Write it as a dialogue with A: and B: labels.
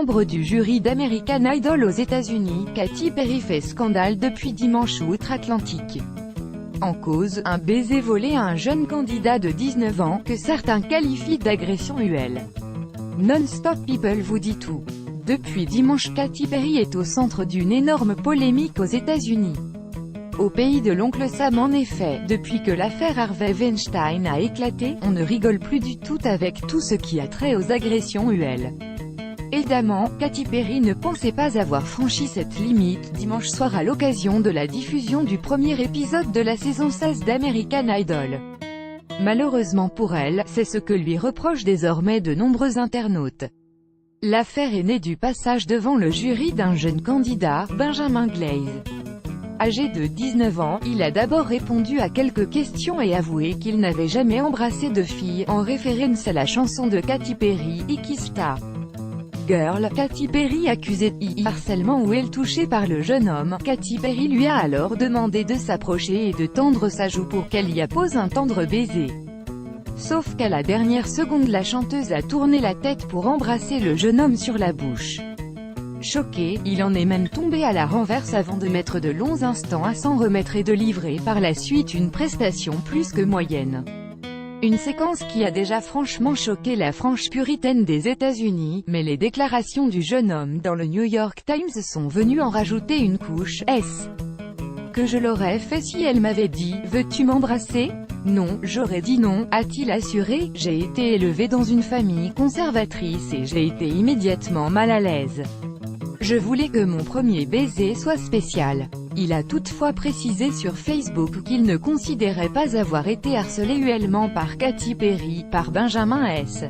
A: membre du jury d'American Idol aux États-Unis, Katy Perry fait scandale depuis dimanche outre-Atlantique. En cause, un baiser volé à un jeune candidat de 19 ans, que certains qualifient d'agression UL. Non-Stop People vous dit tout. Depuis dimanche, Katy Perry est au centre d'une énorme polémique aux États-Unis. Au pays de l'oncle Sam en effet, depuis que l'affaire Harvey Weinstein a éclaté, on ne rigole plus du tout avec tout ce qui a trait aux agressions UL. Évidemment, Katy Perry ne pensait pas avoir franchi cette limite dimanche soir à l'occasion de la diffusion du premier épisode de la saison 16 d'American Idol. Malheureusement pour elle, c'est ce que lui reprochent désormais de nombreux internautes. L'affaire est née du passage devant le jury d'un jeune candidat, Benjamin Glaze. Âgé de 19 ans, il a d'abord répondu à quelques questions et avoué qu'il n'avait jamais embrassé de fille, en référence à la chanson de Katy Perry, Ikista Girl. Katy Perry accusée de harcèlement où elle touchée par le jeune homme. Katy Perry lui a alors demandé de s'approcher et de tendre sa joue pour qu'elle y appose un tendre baiser. Sauf qu'à la dernière seconde la chanteuse a tourné la tête pour embrasser le jeune homme sur la bouche. Choqué, il en est même tombé à la renverse avant de mettre de longs instants à s'en remettre et de livrer par la suite une prestation plus que moyenne. Une séquence qui a déjà franchement choqué la frange puritaine des États-Unis, mais les déclarations du jeune homme dans le New York Times sont venues en rajouter une couche. Est-ce que je l'aurais fait si elle m'avait dit « Veux-tu m'embrasser ?» Non, j'aurais dit non, a-t-il assuré. J'ai été élevé dans une famille conservatrice et j'ai été immédiatement mal à l'aise. Je voulais que mon premier baiser soit spécial. Il a toutefois précisé sur Facebook qu'il ne considérait pas avoir été harcelé ULement par Katy Perry, par Benjamin S.